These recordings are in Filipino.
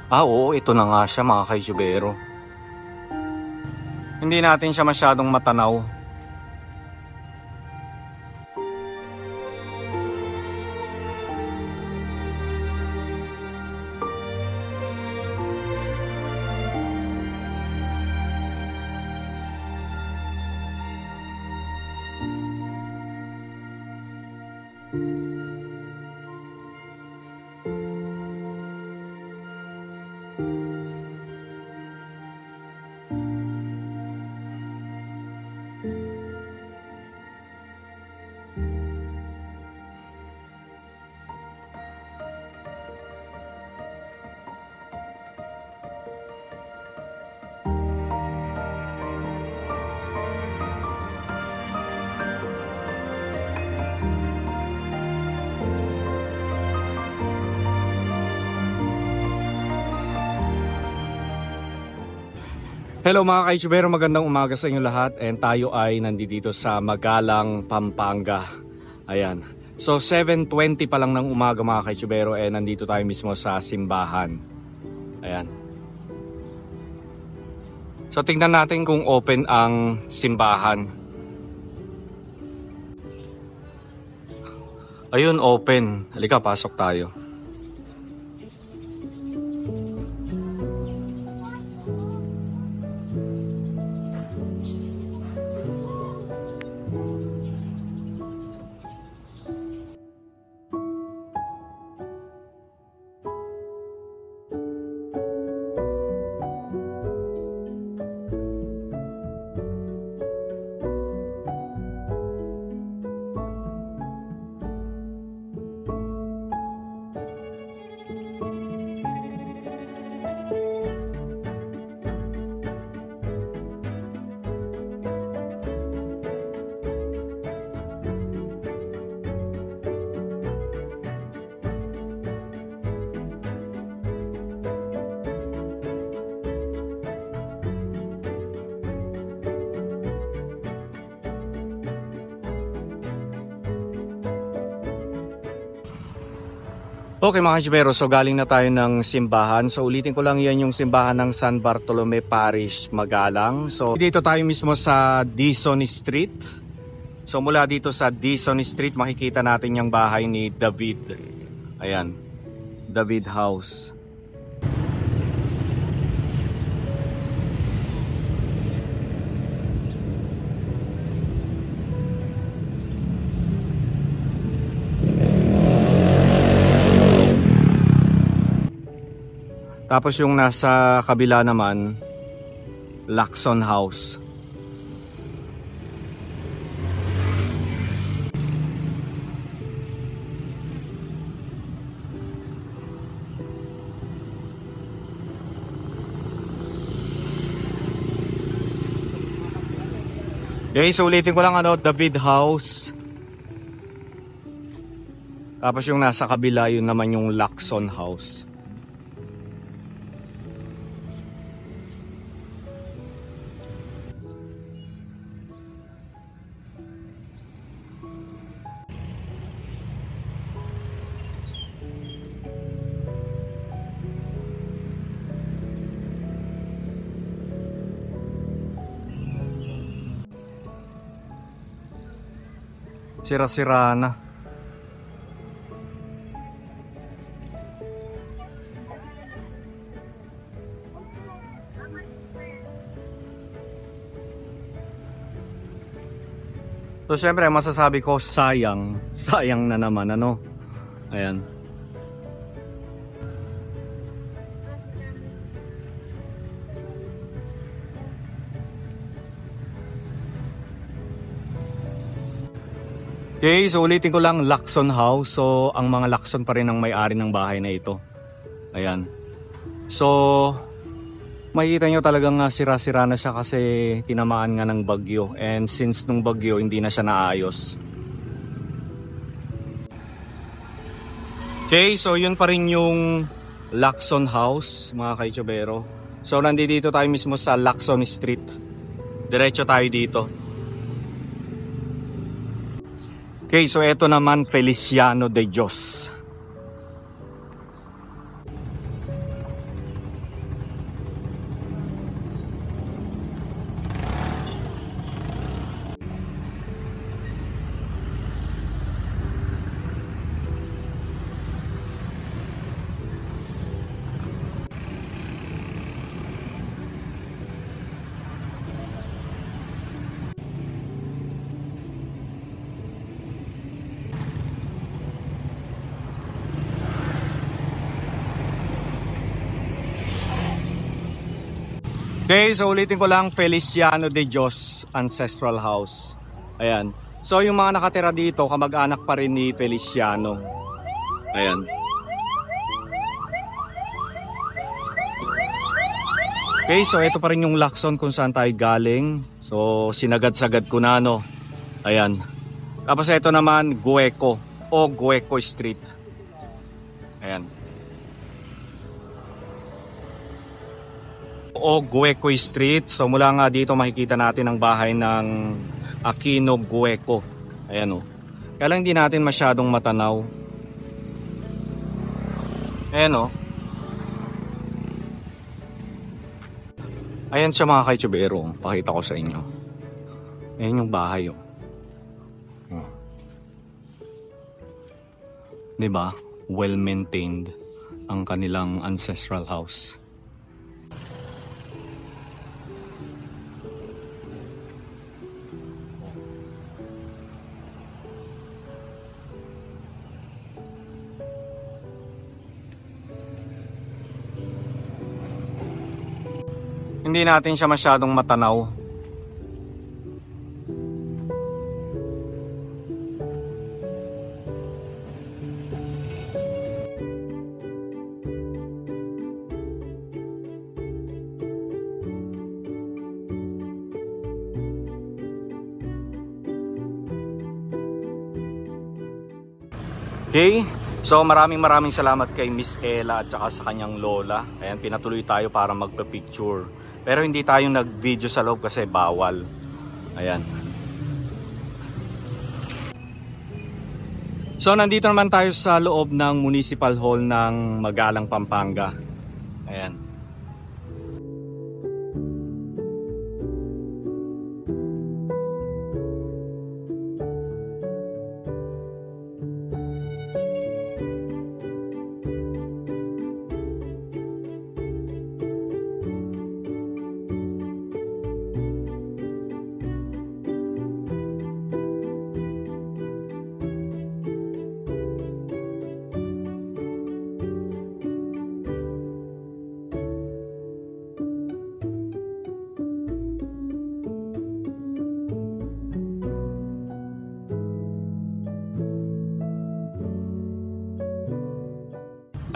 Oo, ito na nga siya mga kaitsubero. Hindi natin siya masyadong matanaw. Hello mga kaitsubero, magandang umaga sa inyo lahat, and tayo ay nandito sa Magalang, Pampanga. Ayan. So 7:20 pa lang ng umaga mga kaitsubero, and nandito tayo mismo sa simbahan. Ayan. So tingnan natin kung open ang simbahan. Ayun, open. Halika, pasok tayo. Okay mga kaitsubero, so galing na tayo ng simbahan. So ulitin ko lang, yan yung simbahan ng San Bartolome Parish, Magalang. So dito tayo mismo sa Dizon Street. So mula dito sa Dizon Street, makikita natin yung bahay ni David. Ayan, David House. Tapos yung nasa kabila naman, Lacson House. Okay, so ulitin ko lang David House. Tapos yung nasa kabila, yun naman yung Lacson House. Sira-sira na. So syempre masasabi ko, sayang na naman Ayan. Okay, so ulitin ko lang, Lacson House. So ang mga Lacson pa rin ang may-ari ng bahay na ito. Ayan. So makikita nyo talagang sira-sira na siya kasi tinamaan nga ng bagyo. And since nung bagyo, hindi na siya naayos. Okay, so yun pa rin yung Lacson House mga kaitsubero. So nandito tayo mismo sa Lacson Street. Diretso tayo dito. Okay, so eto naman Feliciano de Dios. Okay, so ulitin ko lang, Feliciano de Dios Ancestral House. Ayan. So yung mga nakatira dito, kamag-anak pa rin ni Feliciano. Ayan. Okay, so ito pa rin yung Lacson kung saan tayo galing. So sinagad-sagad ko na, no. Ayan. Tapos ito naman, Gueco o Gueco Street. Ayan. O Gueco Street. So mula nga dito makikita natin ang bahay ng Aquino Gueco. Ayan o. Kaya lang hindi natin masyadong matanaw. Ayan o. Ayan siya mga kaitsubero. Pakita ko sa inyo. Ayan yung bahay o. Oh. Diba? Well maintained ang kanilang ancestral house. Hindi natin siya masyadong matanaw. Okay, so maraming salamat kay Miss Ella at saka sa kanyang lola. Ayan, pinatuloy tayo para magpa-picture. Pero hindi tayo nag-video sa loob kasi bawal. Ayan. So nandito naman tayo sa loob ng Municipal Hall ng Magalang, Pampanga. Ayan.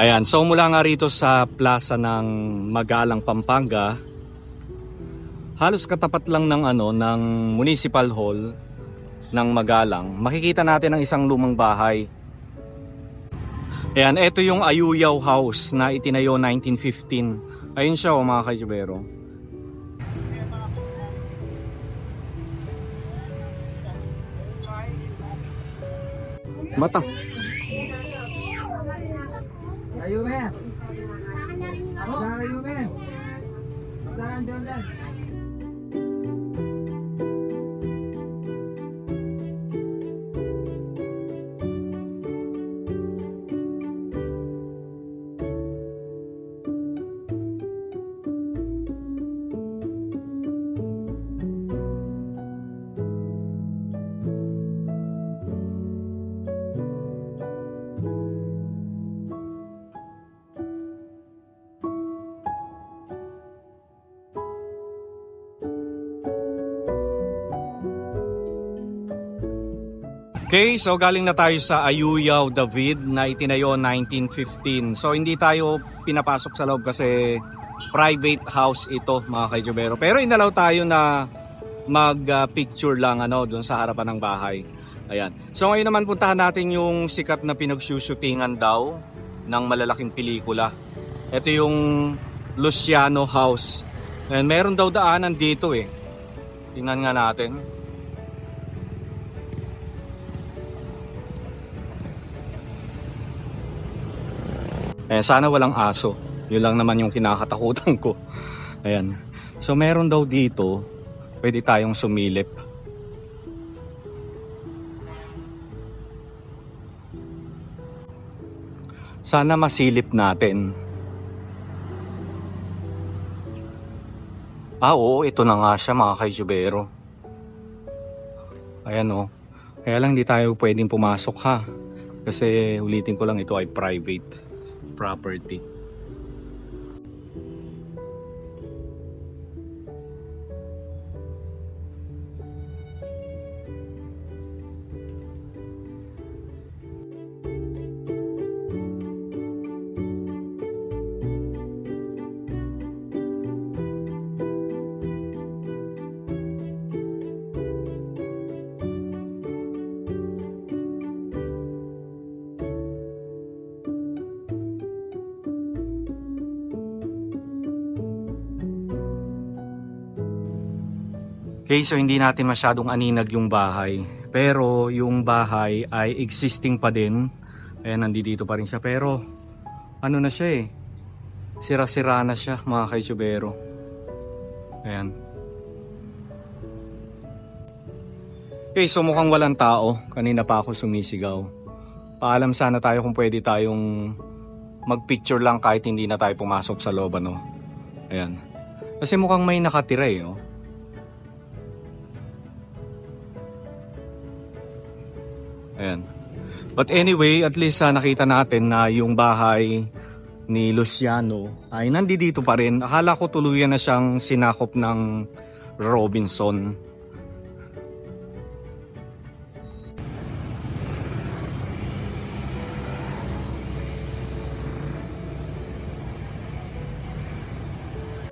Ayan, so mula nga rito sa plaza ng Magalang, Pampanga, halos katapat lang ng ng Municipal Hall ng Magalang, makikita natin ang isang lumang bahay. Ayan, ito yung Ayuyaw House na itinayo 1915. Ayun siya mga kaitsubero. Mata. Ayo men. Ayo men. Jalan. Okay, so galing na tayo sa Ayuyaw David na itinayo 1915. So hindi tayo pinapasok sa loob kasi private house ito mga kaitsubero. Pero inalaw tayo na mag-picture lang doon sa harapan ng bahay. Ayan. So ngayon naman puntahan natin yung sikat na pinagsushootingan daw ng malalaking pelikula. Ito yung Luciano House. And meron daw daanan dito eh. Tingnan nga natin. Sana walang aso. Yun lang naman yung kinakatakutan ko. Ayan. So meron daw dito, pwede tayong sumilip. Sana masilip natin. Oo, ito na nga siya mga kaitsubero. Ayan o. Kaya lang di tayo pwedeng pumasok ha. Kasi ulitin ko lang, ito ay private property. Okay, so hindi natin masyadong aninag yung bahay. Pero yung bahay ay existing pa din. Ayan, nandito pa rin siya. Pero ano na siya eh. Sira-sira na siya mga kaitsubero. Ayan. Okay, so mukhang walang tao. Kanina pa ako sumisigaw. Paalam sana tayo kung pwede tayong mag-picture lang kahit hindi na tayo pumasok sa loob, ano. Ayan. Kasi mukhang may nakatira eh, oh. Ayan. But anyway, at least nakita natin na yung bahay ni Luciano ay nandito pa rin. Akala ko tuluyan na siyang sinakop ng Robinson.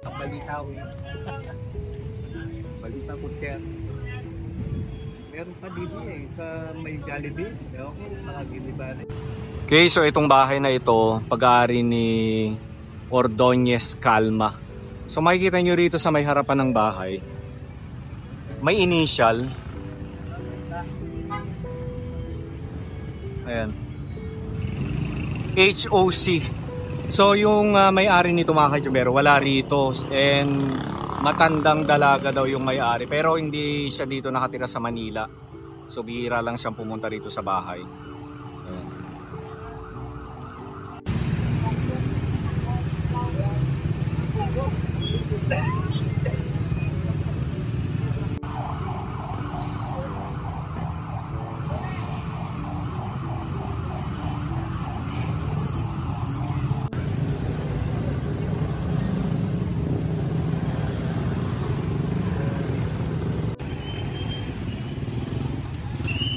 Balita ko yun. Balita ko kaya. Meron pa dito eh, sa may Jollibee. Ewan ko, nakagiliba na. Okay, so itong bahay na ito, pag-aari ni Ordonez Calma. So makikita nyo rito sa may harapan ng bahay, may initial. Ayan. HOC. So yung may-ari nito mga kaitsubero, wala rito. And matandang dalaga daw yung may-ari. Pero hindi siya dito nakatira sa Manila. So bihira lang siyang pumunta rito sa bahay. Ayan.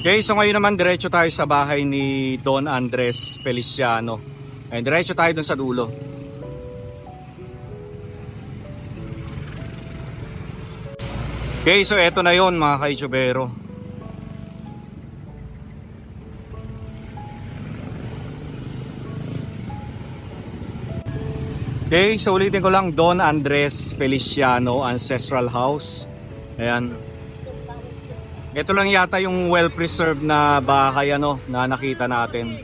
Okay, so ngayon naman diretso tayo sa bahay ni Don Andres Feliciano. Ayun, diretso tayo dun sa dulo. Okay, so eto na yon mga kaitsubero. Okay, so ulitin ko lang, Don Andres Feliciano Ancestral House. Ayan. Ito lang yata yung well-preserved na bahay ano, na nakita natin.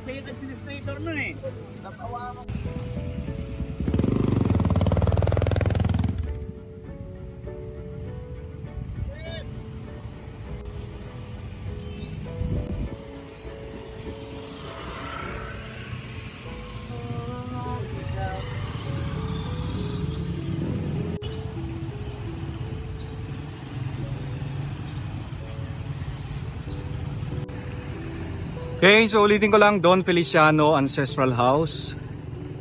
Okay, so ulitin ko lang, Don Feliciano Ancestral House.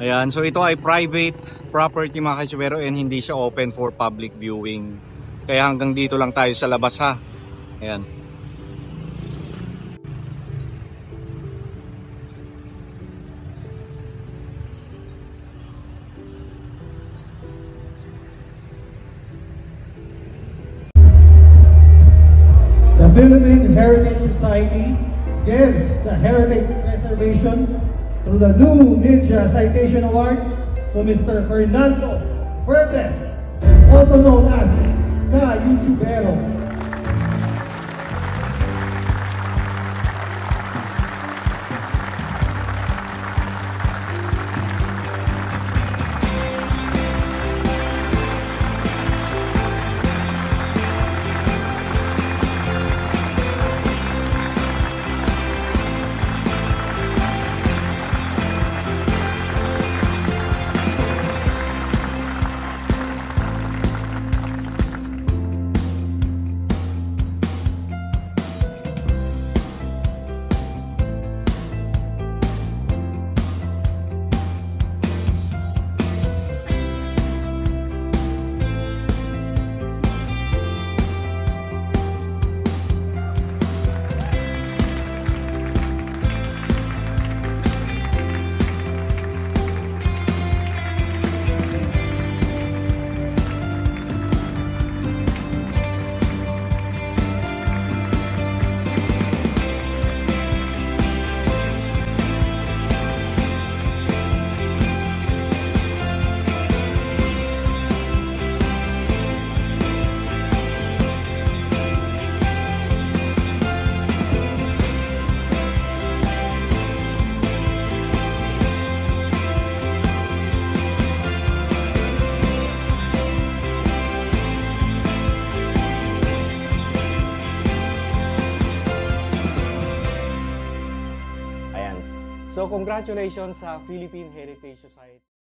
Ayan, so ito ay private property mga kaitsubero and hindi siya open for public viewing. Kaya hanggang dito lang tayo sa labas ha. Ayan. The Philippine Heritage Society gives the Heritage Preservation through the new Ninja Citation Award to Mr. Fernando Fuertes, also known as Ka-YouTubero. So congratulations sa Philippine Heritage Society.